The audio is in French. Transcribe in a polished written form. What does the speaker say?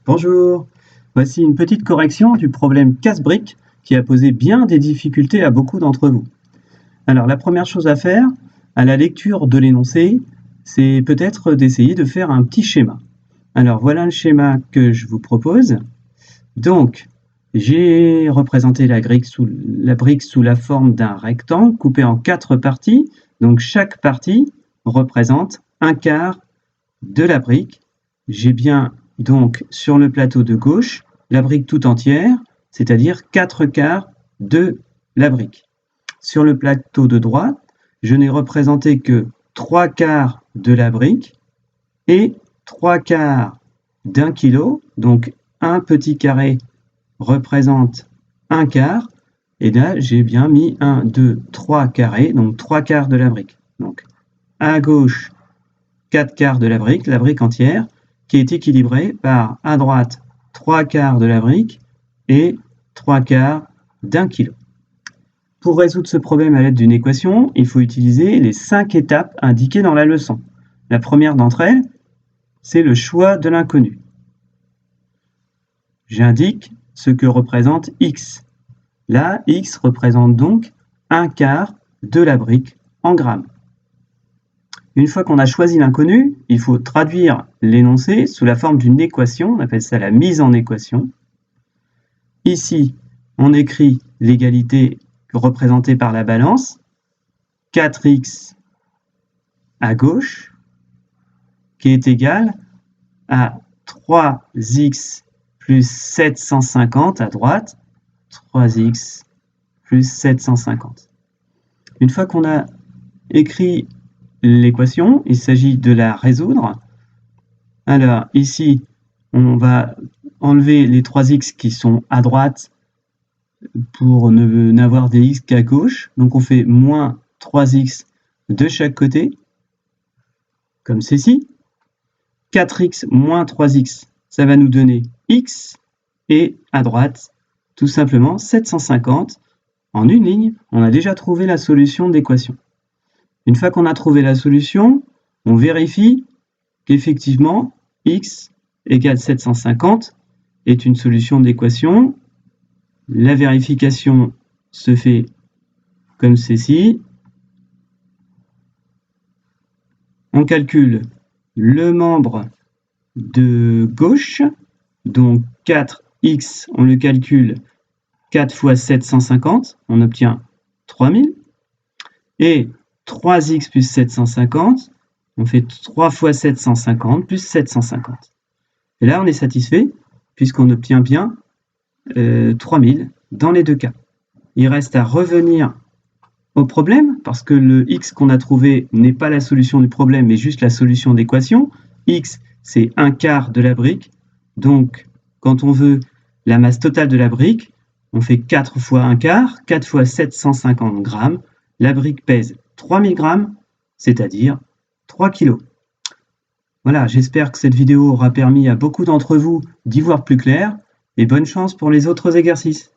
Bonjour, voici une petite correction du problème casse-briques qui a posé bien des difficultés à beaucoup d'entre vous. Alors la première chose à faire, à la lecture de l'énoncé, c'est peut-être d'essayer de faire un petit schéma. Alors voilà le schéma que je vous propose. Donc, j'ai représenté la brique sous la forme d'un rectangle coupé en 4 parties. Donc chaque partie représente un quart de la brique. J'ai bien donc sur le plateau de gauche la brique tout entière, c'est-à-dire 4 quarts de la brique. Sur le plateau de droite, je n'ai représenté que 3 quarts de la brique et 3 quarts d'un kilo, donc un petit carré représente un quart, et là j'ai bien mis 1, 2, 3 carrés, donc 3 quarts de la brique. Donc à gauche, 4 quarts de la brique entière, qui est équilibrée par à droite 3 quarts de la brique et 3 quarts d'un kilo. Pour résoudre ce problème à l'aide d'une équation, il faut utiliser les 5 étapes indiquées dans la leçon. La première d'entre elles, c'est le choix de l'inconnu. J'indique ce que représente x. Là, x représente donc un quart de la brique en grammes. Une fois qu'on a choisi l'inconnu, il faut traduire l'énoncé sous la forme d'une équation, on appelle ça la mise en équation. Ici, on écrit l'égalité représentée par la balance, 4x à gauche, qui est égal à 3x plus 750 à droite, 3x plus 750. Une fois qu'on a écrit l'équation, il s'agit de la résoudre. Alors ici, on va enlever les 3x qui sont à droite pour n'avoir des x qu'à gauche. Donc on fait moins 3x de chaque côté, comme ceci. 4x moins 3x, ça va nous donner x, et à droite, tout simplement 750. En une ligne, on a déjà trouvé la solution d'équation. Une fois qu'on a trouvé la solution, on vérifie qu'effectivement x égale 750 est une solution d'équation. La vérification se fait comme ceci. On calcule le membre de gauche, donc 4x, on le calcule 4 fois 750, on obtient 3000. Et 3x plus 750, on fait 3 fois 750 plus 750. Et là, on est satisfait puisqu'on obtient bien 3000 dans les deux cas. Il reste à revenir au problème parce que le x qu'on a trouvé n'est pas la solution du problème mais juste la solution d'équation. X, c'est un quart de la brique. Donc, quand on veut la masse totale de la brique, on fait 4 fois un quart, 4 fois 750 grammes. La brique pèse 3000 grammes, c'est-à-dire 3 kg. Voilà, j'espère que cette vidéo aura permis à beaucoup d'entre vous d'y voir plus clair et bonne chance pour les autres exercices.